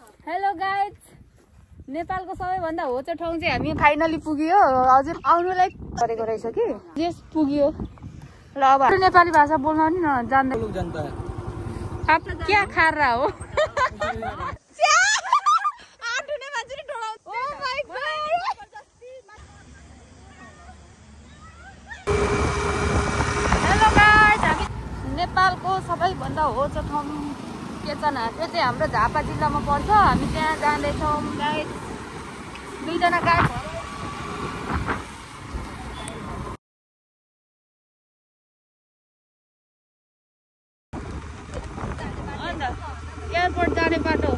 Hello guys, नेपालको सबैभन्दा होचो ठाउँ चाहिँ हामी फाइनली पुग्यो। हजुर आउनुलाई गरेको रहेछ कि जेस पुग्यो। ल अब नेपाली भाषा बोल्न नि जान्दैन। अब क्या खारा हो हेलो गाइज, हामी नेपालको सबैभन्दा होचो ठाउँ केचना, त्यो चाहिँ हाम्रो झापा जिल्लामा पर्छ। हामी त्यहाँ जाँदैछौँ गाइज, दुईजना गाइड। अन्त एयरपोर्ट जाने बाटो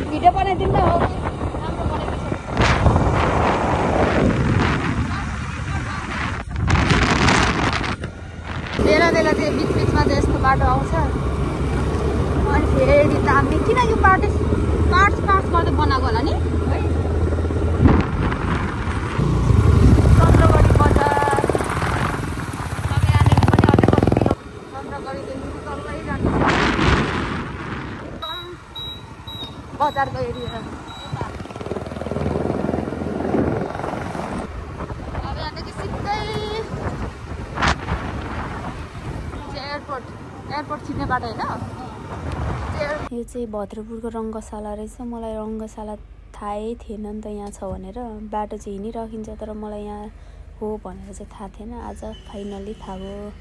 भिडियो बनाइदिँदा हो, राम्रो बनाइदिन्छ। बेला बेला चाहिँ बिचमा चाहिँ यस्तो बाटो आउँछ। अनि फेरि दामी किन यो बाटो पार्ट्स गर्दै बनाएको होला नि है। चन्द्रगढी बजार तपाईँ यहाँदेखि पनि अझै कति चन्द्रगढीदेखि तल्लै जानु एकदम बजारको एरिया। अब यहाँदेखि सिधै एयरपोर्ट छिर्ने बाटो होइन। यो चाहिँ भद्रपुरको रङ्गशाला रहेछ। मलाई रङ्गशाला थाहै थिएन नि त यहाँ छ भनेर। बाटो चाहिँ हिँडिराखिन्छ तर मलाई यहाँ हो भनेर चाहिँ थाहा थिएन। आज फाइनली थाहा भयो।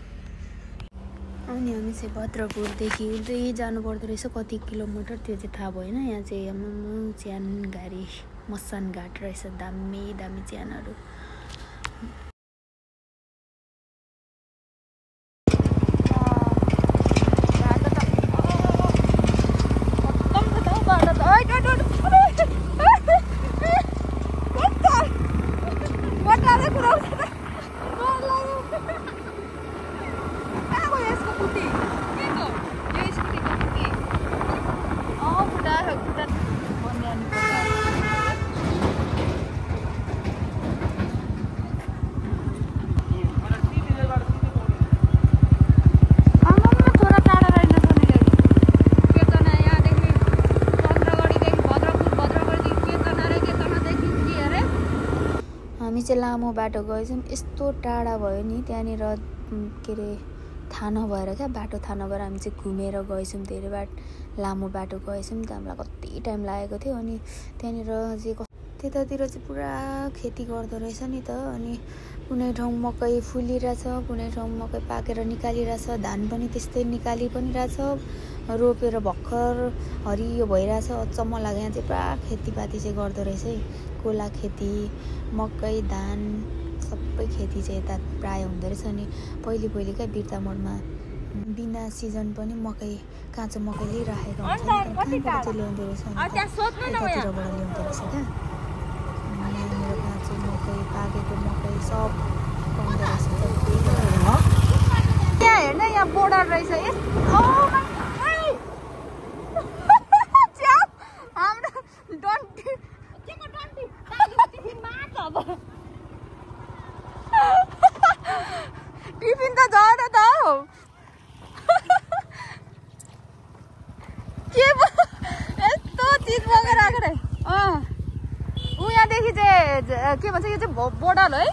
अनि हामी चाहिँ भद्रपुरदेखि उल्टै जानुपर्दो रहेछ। कति किलोमिटर त्यो चाहिँ थाहा भएन। यहाँ चाहिँ च्यान गाडी मसान घाट रहेछ। दामी दामी च्यानहरू। हामी चाहिँ लामो बाटो गएछौँ। यस्तो टाढा भयो नि त्यहाँनिर के अरे थाहा नभएर क्या, बाटो थाहा नभएर हामी चाहिँ घुमेर गएछौँ। धेरै लामो बाटो गएछौँ। त हामीलाई कति टाइम लागेको थियो। अनि त्यहाँनिर चाहिँ त्यतातिर चाहिँ पुरा खेती गर्दो रहेछ नि त। अनि कुनै ठाउँ मकै फुलिरहेछ, कुनै ठाउँ मकै पाकेर निकालिरहेछ, धान पनि त्यस्तै निकाली पनि रहेछ, रोपेर भर्खर हरियो भइरहेछ। अचम्म लाग्यो। यहाँ चाहिँ पुरा खेतीपाती चाहिँ गर्दो रहेछ है। कोला खेती, मकै, धान सबै खेती चाहिँ यता प्रायः हुँदो रहेछ। अनि पहिले क्या बिर्ता मोडमा बिना सिजन पनि मकै काँचो मकै लिइराखेको हुन्छ। कहाँबाट चाहिँ ल्याउँदो रहेछ, यतातिरबाट ल्याउँदो रहेछ क्या। यहाँनिर काँचो मकै, पाकेको मकै सब पाउँदो रहेछ। त्यहाँ हेर्न, यहाँ बोर्डर रहेछ। टिफिन त झन् त के यस्तो चिज बोकेर आएको रे। यहाँदेखि चाहिँ के भन्छ, यो चाहिँ बोर्डर है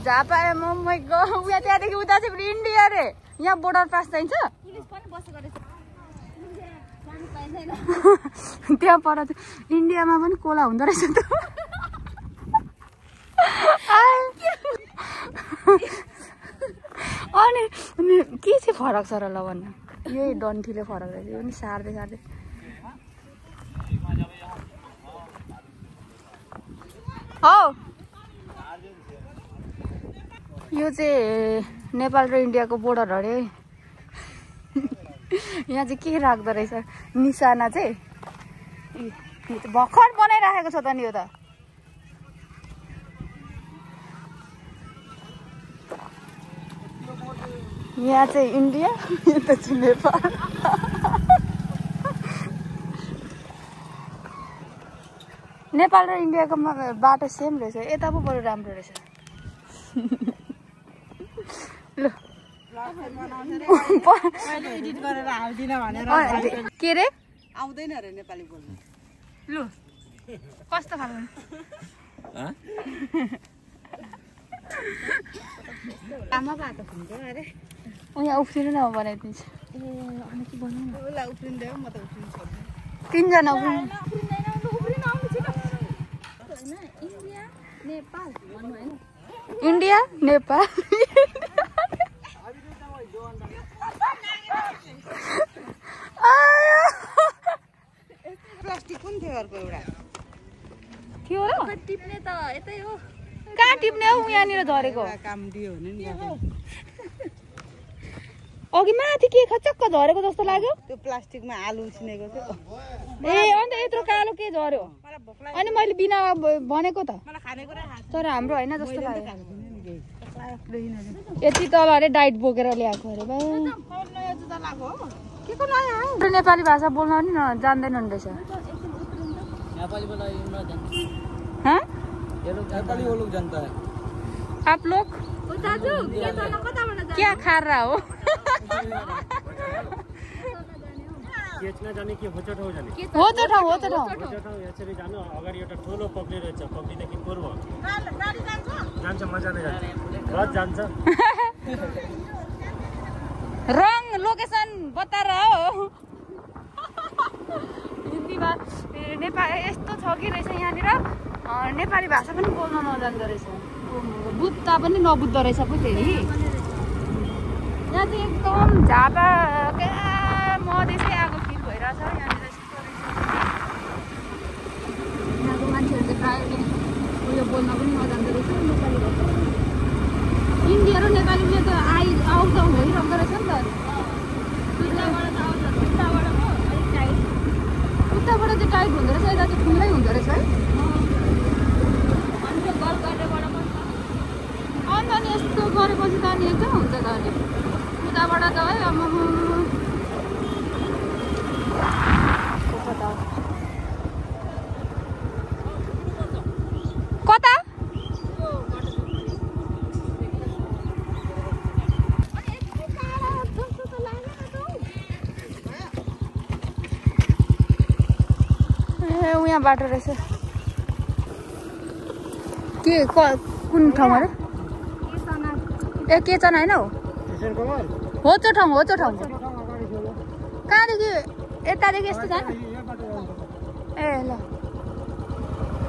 झापा। उहाँ त्यहाँदेखि उता चाहिँ इन्डिया रे। यहाँ बोर्डर पास चाहिन्छ। त्यहाँ पर चाहिँ इन्डियामा पनि कोला हुँदो रहेछ त। अनि के चाहिँ फरक छ र ल भन्नु। यही डन्ठीले फरक रहेछ। यो पनि सार्दै हो। यो चाहिँ नेपाल र इन्डियाको बोर्डर अरे। यहाँ चाहिँ के राख्दो रहेछ निशाना चाहिँ भर्खर बनाइराखेको छ त नि। यो त यहाँ चाहिँ इन्डिया, यता चाहिँ नेपाल। नेपाल र इन्डियाको बाटो सेम रहेछ। यता पो बरु राम्रो रहेछ। ल के रे आउँदैन रे नेपाली बोल्नु लु कस्तो खालको आमा बाटो हुन्छ अरे यहाँ उफ्रिनु न बनाइदिन्छु ए अनि के बनाउनु ल उफ्रिन्दै म त उफ्रिनु सक्दिन तीनजना इन्डिया नेपाल प्लास्टिक कुन थियो अर्को एउटा थियो र टिप्ने त यतै हो कहाँ टिप्ने हौ यहाँनिर झरेको काम दियो भने नि अघि माथि के खचक्क झरेको जस्तो लाग्यो त्यो प्लास्टिकमा आलु उसिनेको थियो ए अन्त यत्रो कालो के झर्यो अनि मैले बिना भनेको त मलाई खानेकुरा तर हाम्रो होइन जस्तो लाग्यो यति तल अरे डाइट बोकेर ल्याएको अरे नयाँ जुत्ता लगाएको हो के को नयाँ हो नेपाली भाषा बोल्न नि न जान्दैनन् रहेछ हाँ? नेपाली वो लोग जानता है आप लोग क्या खा रहा हो केचना जाने कि होचट हो जाने होचट ठाउँ होचट ठाउँ यसरी जानु अगाडि एउटा ठुलो पक्ली रहेछ पक्लीदेखि पूर्व जान्छ मजाले जान्छ बस जान्छ रङ लोकेसन बता रहा हो हिन्दीमा नेपाली यस्तो छ कि रहेछ यहाँनिर नेपाली भाषा पनि बोल्न नजान्दो रहेछ बुझ्दा पनि नबुझ्दो रहेछ पो फेरि यहाँ चाहिँ एकदम झापा क्या मधेसै आएको फिल भइरहेछ यहाँनिर यहाँको मान्छेहरू चाहिँ प्रायः उयो बोल्न पनि नजान्दो रहेछ नेपाली भाषा इन्डिया र नेपालीले त आउँछ भइरहेको रहेछ नि त उताबाट चाहिँ टाइट हुँदो रहेछ यता चाहिँ खुल्लै हुँदो रहेछ है अन्त अनि यस्तो गरेपछि त अनि एकदम हुन्छ त अनि उताबाट त है कता यहाँ बाटो रहेछ के कुन ठाउँ अरे ए केचना होइन हो त्यो ठाउँ कहाँदेखि यतादेखि यस्तो जाने ए ल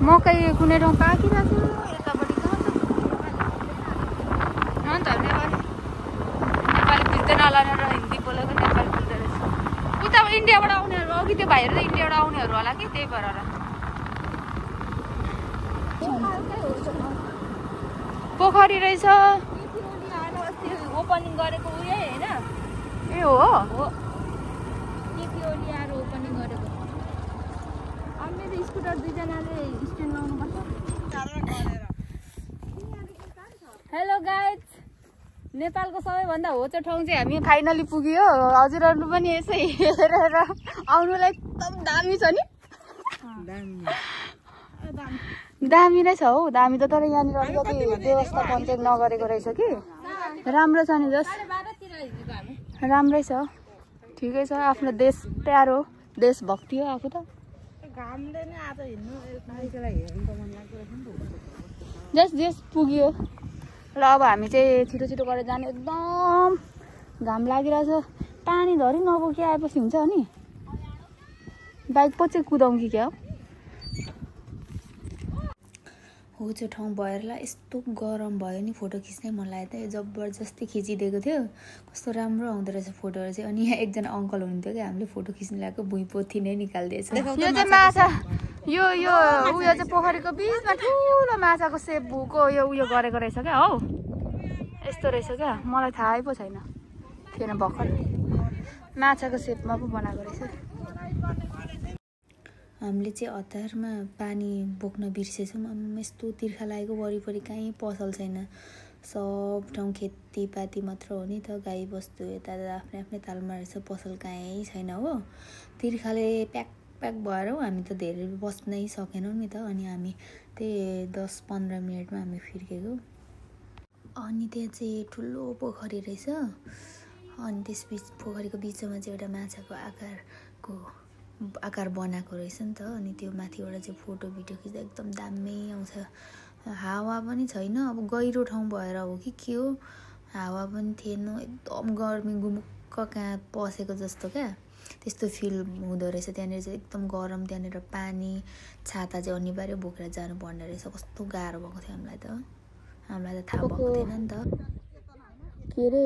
मकै कुनै ठाउँ पाकिरहेको छ यतापट्टि कहाँ त नेपाली बुझ्दैन होला र हिन्दी बोलेको नेपाली बुझ्दो रहेछ उता इन्डियाबाट आउनेहरू अघि त्यो भाइहरू त इन्डियाबाट आउनेहरू होला कि त्यही भएर पोखरी रहेछ ओपनिङ गरेको उयो होइन ए हो ओपनिङ गरेको अनि मेरो स्कुटर दुईजनाले स्ट्यान्ड लाउनुपर्छ हेलो गाइज नेपालको सबैभन्दा होचो ठाउँ चाहिँ हामी फाइनली पुग्यो हजुरहरू पनि यसै हेरेर आउनुलाई एकदम दामी छ नि दामी नै छ हौ दामी त तर यहाँनिर अलिकति व्यवस्थापन चाहिँ नगरेको रहेछ कि राम्रो छ नि जस राम्रै छ ठिकै छ आफ्नो देश प्यारो देशभक्ति हो आफू त जस पुग्यो ल अब हामी चाहिँ छिटो छिटो गरेर जाने एकदम घाम लागिरहेछ पानी धरि नबोकी आएपछि हुन्छ नि बाइक पो चाहिँ कुदाउँ कि क्या हो त्यो ठाउँ भएर यस्तो गरम भयो नि फोटो खिच्नै मन लाग्यो त जबरजस्ती खिचिदिएको थियो कस्तो राम्रो आउँदो रहेछ फोटोहरू चाहिँ अनि यहाँ एकजना अङ्कल हुनुहुन्थ्यो कि हामीले फोटो खिच्नु ल्याएको भुइँ पोथी नै निकालिदिएछ यो चाहिँ माछा यो उयो चाहिँ पोखरीको बिचमा ठुलो माछाको सेप भूको यो उयो गरेको रहेछ क्या हौ यस्तो रहेछ क्या मलाई थाहै पो छैन थिएन भर्खर माछाको सेपमा पो बनाएको रहेछ हामीले चाहिँ हतारमा पानी बोक्न बिर्सेछौँ यस्तो तिर्खा लागेको वरिपरि कहीँ पसल छैन सब ठाउँ खेतीपाती मात्र हो नि त गाई बस्तु यता आफ्नै आफ्नै तालमा रहेछ पसल कहीँ छैन हो तिर्खाले प्याक भएर हामी त धेरै बस्नै सकेनौँ नि त अनि हामी त्यही 10-15 मिनटमा हामी फर्केको अनि त्यहाँ चाहिँ ठुलो पोखरी रहेछ अनि त्यसपछि पोखरीको बिचमा चाहिँ एउटा माछाको आकार बनाएको रहेछ नि त। अनि त्यो माथिबाट चाहिँ फोटो भिडियो खिच्दा एकदम दामी आउँछ। हावा पनि छैन, अब गहिरो ठाउँ भएर हो कि के हो, हावा पनि थिएन, एकदम गर्मी गुमुक्क कहाँ पसेको जस्तो क्या त्यस्तो फिल हुँदो रहेछ। त्यहाँनिर चाहिँ एकदम गरम, त्यहाँनिर पानी छाता चाहिँ अनिवार्य बोकेर जानुपर्ने रहेछ। कस्तो गाह्रो भएको थियो हामीलाई त थाहा भएको थिएन नि त। के अरे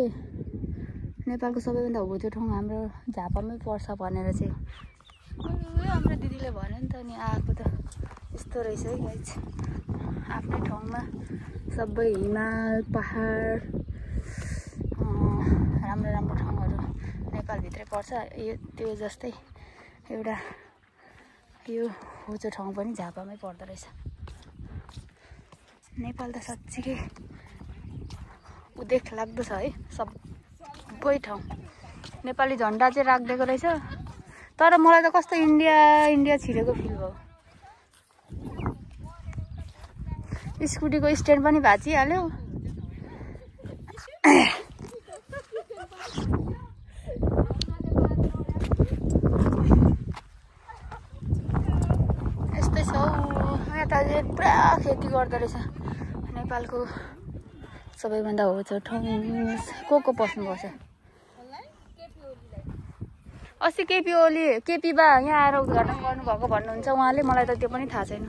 नेपालको सबैभन्दा होचो ठाउँ हाम्रो झापामै पर्छ भनेर चाहिँ हाम्रो दिदीले भन्यो नि त। अनि आएको त यस्तो रहेछ है गाइस, आफ्नै ठाउँमा सबै हिमाल पहाड राम्रो राम्रो ठाउँहरू नेपालभित्रै पर्छ। यो त्यो जस्तै एउटा यो होचो ठाउँ पनि झापामै पर्दो रहेछ। नेपाल त साँच्चीकै उदेख लाग्दो छ है, सबै ठाउँ नेपाली झन्डा चाहिँ राखिदिएको रहेछ। तर मलाई त कस्तो इन्डिया छिरेको फिल भयो। स्कुटीको स्ट्यान्ड पनि भाँचिहाल्यो। यस्तै छ यता चाहिँ पुरा खेती गर्दो रहेछ। नेपालको सबैभन्दा होचो ठाउँ को पस्नुपर्छ। अस्ति केपी बा यहाँ आएर उद्घाटन गर्नुभएको भन्नुहुन्छ उहाँले, मलाई त त्यो पनि थाहा छैन।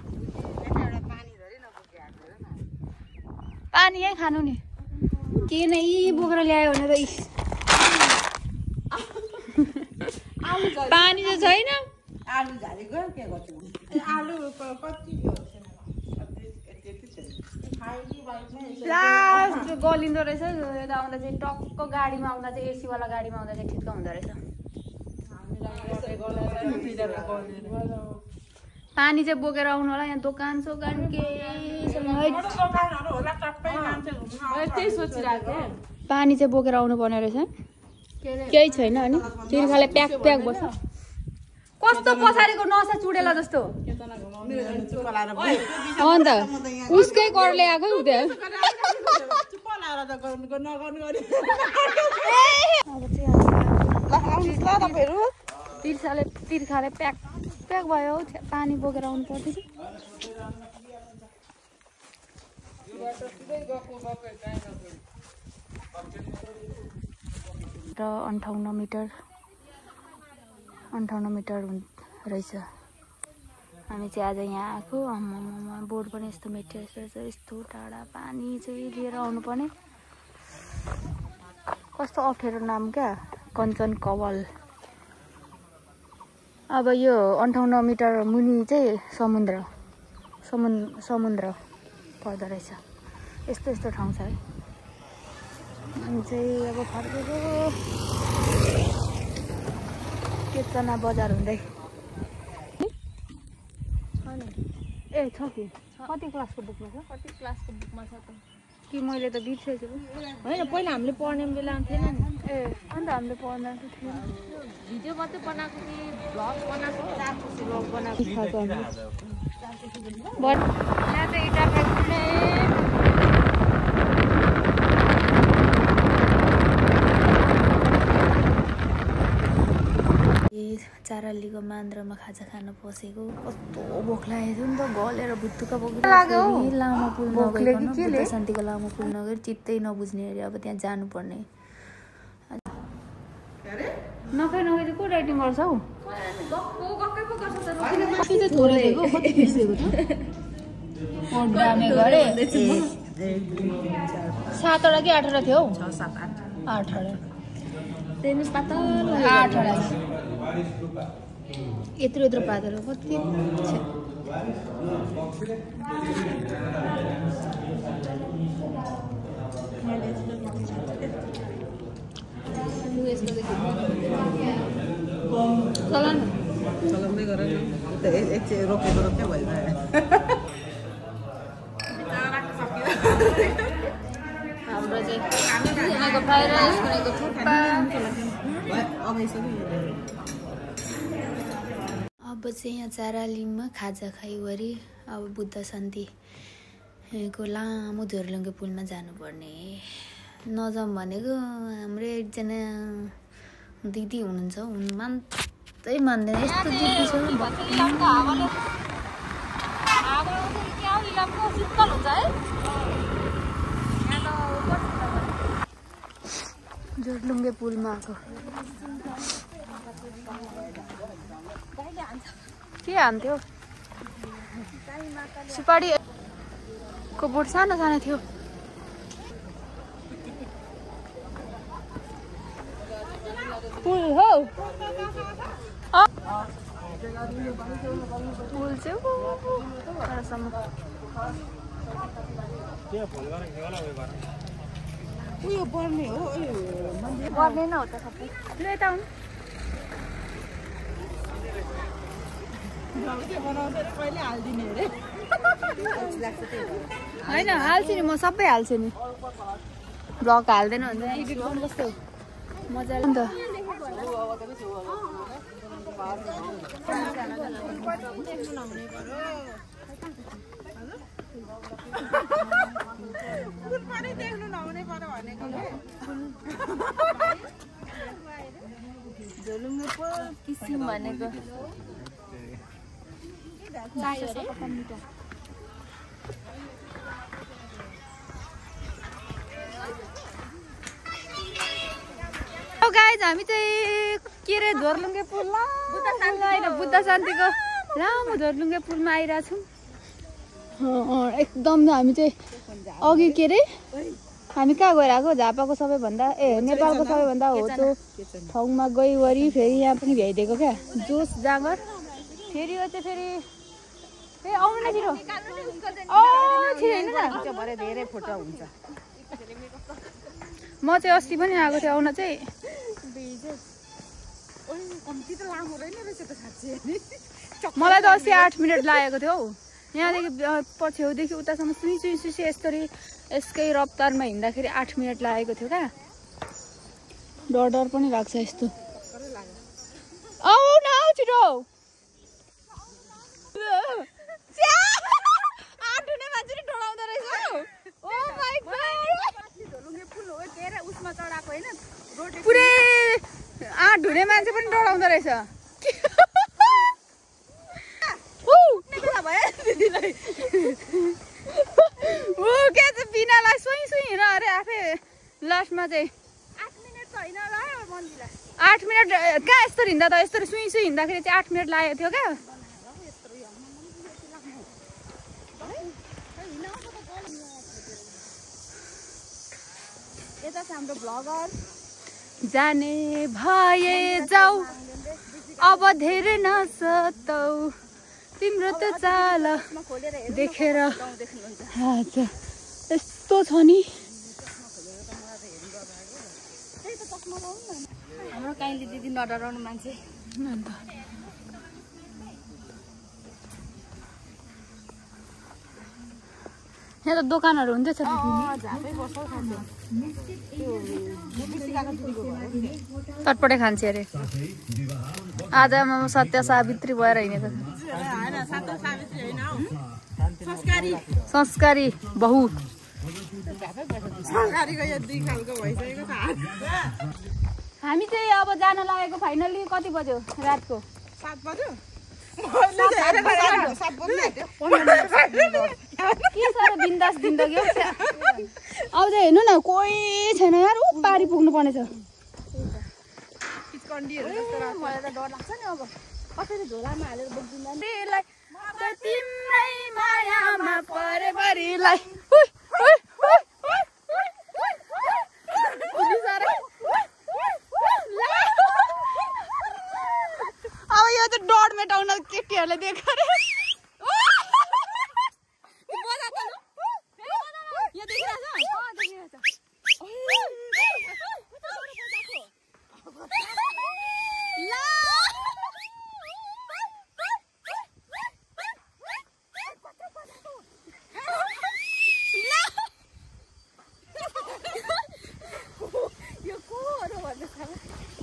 पानी यहीँ खानु नि, के नै बोकेर ल्यायो भने त पानी त छैन। लास्ट गलिँदो रहेछ। यता आउँदा चाहिँ टक्क गाडीमा आउँदा चाहिँ एसीवाला गाडीमा आउँदा चाहिँ ठिक्क हुँदो रहेछ। पानी चाहिँ बोकेर आउनु होला। यहाँ दोकान सोकान केही छैन। पानी चाहिँ बोकेर आउनु पर्ने रहेछ, केही छैन। अनि तिर्खाले प्याक बस्छ। कस्तो पछाडिको नसा चुडेला जस्तो। अन्त उसकै कर ल्याएको उता तिर्खाले प्याक भयो। पानी बोकेर आउनु पर्दैछ। र 58 मिटर रहेछ। हामी चाहिँ आज यहाँ आएको। बोर्ड पनि यस्तो मेटेरियल रहेछ, यस्तो टाढा पानी चाहिँ लिएर आउनुपर्ने। कस्तो अप्ठ्यारो नाम क्या, कञ्चन कवल। अब यो 58 मिटर मुनि चाहिँ समुद्र पर्दो रहेछ। यस्तो ठाउँ छ है। अनि चाहिँ अब फर्केको केतना बजार हुँदै ए छ कि कति क्लासको बुकमा छ? कति क्लासको बुकमा छ त कि मैले त बिर्सेछु। होइन, पहिला हामीले पढ्ने बेला थिएन नि। ए अन्त हामीले पढ्न त थिएन। भिडियो मात्रै बनाएको कि भ्लग बनाएको? 4 भ्लग बनाएको। यहाँ चाहिँ इटा फ्याक्ट्री चारालीको मान्द्रमा खाजा खान पसेको। कस्तो भोक लागेको थियो नि त, गलेर भुत्तुका लाग्यो। लामो पुल नगइकन बुद्ध शान्तिको लामो पुल नगएर चित्तै नबुझ्ने अरे अब त्यहाँ जानुपर्ने। नखाइ चाहिँ को राइटिङ गर्छ हौ? सातवटा कि 8वटा थियो हौ? 6, 7, 8 8वटा यत्रो पातलो कति चलाउँदै गर एकछिन रोकेको भइरहेको। हाम्रो चाहिँ कुनेको फ्राई राइस, कुनेको थुक्पा। अब चाहिँ यहाँ चारालीमा खाजा खाइवरी अब बुद्ध शान्तिको लामो झोर्लुङ्गे पुलमा जानुपर्ने। नजाउँ भनेको हाम्रो एकजना दिदी हुनुहुन्छ मान्दै मान्दैन यस्तो दिदी छ जोरलुङ्गे पुलमा आएको के हान्थ्यो सुपारीको बोट सानो सानो थियो पुल हो पुल चाहिँ उयो पर्ने हो पर्ने न हो त सबै ल यता आउनु कहिले हालिदिने अरे होइन हाल्छु नि म सबै हाल्छु नि ब्लग हाल्दैन भने एडिट गर्नु कस्तो मजाले नि त झोलुङ्गे पुल किसिम भनेको गाइज हामी चाहिँ के अरे झोरलुङ्गे पुल बुद्ध शान्तिको लामो झोरलुङ्गे पुलमा आइरहेछौँ एकदम हामी चाहिँ अघि के अरे हामी कहाँ गएर आएको झापाको सबैभन्दा नेपालको सबैभन्दा होचो ठाउँमा गइवरी फेरि यहाँ पनि भ्याइदिएको क्या जोस जाँगर फेरि यो चाहिँ फेरि आउनु न छिरो धेरै फोटो हुन्छ म चाहिँ अस्ति पनि आएको थिएँ आउन चाहिँ कम्ती त लामो रहेन रहेछ त साँच्चै मलाई त अस्ति 8 मिनट लागेको थियो हौ यहाँदेखि पछ्यौदेखि उतासम्म सुई सुई सुई यसरी यसकै रफ्तारमा हिँड्दाखेरि 8 मिनट लागेको थियो क्या डर डर पनि लाग्छ यस्तो आऊ न आऊ छिटो आठुने मान्छेले डराउँदो रहेछ ओ माइ गॉड झोलुङ्गे पुल हो धेरै उसमा चढाएको हैन पुरै आठ ढुने मान्छे पनि डराउँदो रहेछ क्या चाहिँ बिनालाई सुई सुई हिँड अरे आफै लास्टमा चाहिँ 8 मिनेट त हैन र मन्दिरलाई 8 मिनट कहाँ यस्तो हिँड्दा त यस्तो सुई सुई हिँड्दाखेरि चाहिँ 8 मिनट लागेको थियो क्या यता छ हाम्रो ब्लगर जाने भए जाऊ अब धेरै नसतौ तिम्रो त चाल देखेर अच्छा यस्तो छ नि हाम्रो काइली दिदी नडराउनु मान्छे अन्त यहाँ त दोकानहरू हुँदैछ चटपटे खान्छ अरे आज म सत्य सावित्री भएर हिँडेको संस्कारी बहु हामी चाहिँ अब जान लागेको फाइनली कति बज्यो रातको 7 बज्यो के साह्रो बिन्दास जिन्दगी हो अब चाहिँ हेर्नु न कोही छैन यार ऊ पारी पुग्नु पर्ने छ मलाई त डर लाग्छ नि अब कसरी झोलामा हालेर बोक्दिन तिम्रै मायामा परेभरिलाई अब यो चाहिँ डर मेटाउन केटीहरूले देखाएर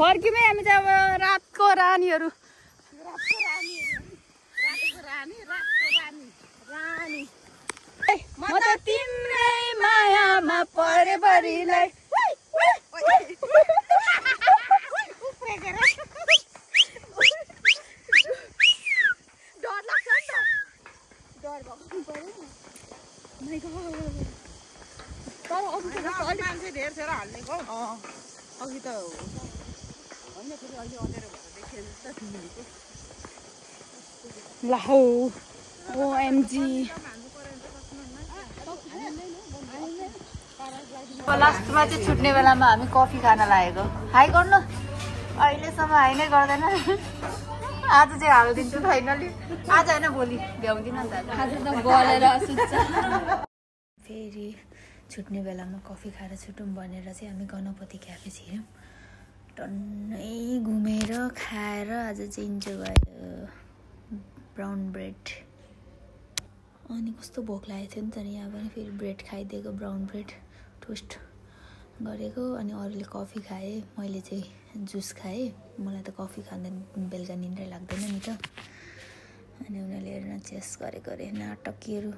फर्किमै हामी चाहिँ अब रातको रानीहरू म त तिम्रै मायामा परेभरिलाई OMG लास्टमा चाहिँ छुट्ने बेलामा हामी कफी खान लागेको हाई गर्नु अहिलेसम्म हाई नै गर्दैन आज चाहिँ हालिदिन्छु फाइनली आज होइन भोलि भ्याउँदिनँ नि त आज त गलेर सुत्छ फेरि छुट्ने बेलामा कफी खाएर छुटौँ भनेर चाहिँ हामी गणपति क्याफे छिर्यौँ टन्नै घुमेर खाएर आज चाहिँ इन्जोय भयो ब्राउन ब्रेड अनि कस्तो भोक लागेको थियो नि त नि यहाँ पनि फेरि ब्रेड खाइदिएको ब्राउन ब्रेड टोस्ट गरेको अनि अरूले कफी खाएँ मैले चाहिँ जुस खाएँ मलाई त कफी खाँदा बेलुका निन्द्रै लाग्दैन नि त अनि उनीहरूले हेर्न चेस गरेको अरे नाटकीहरू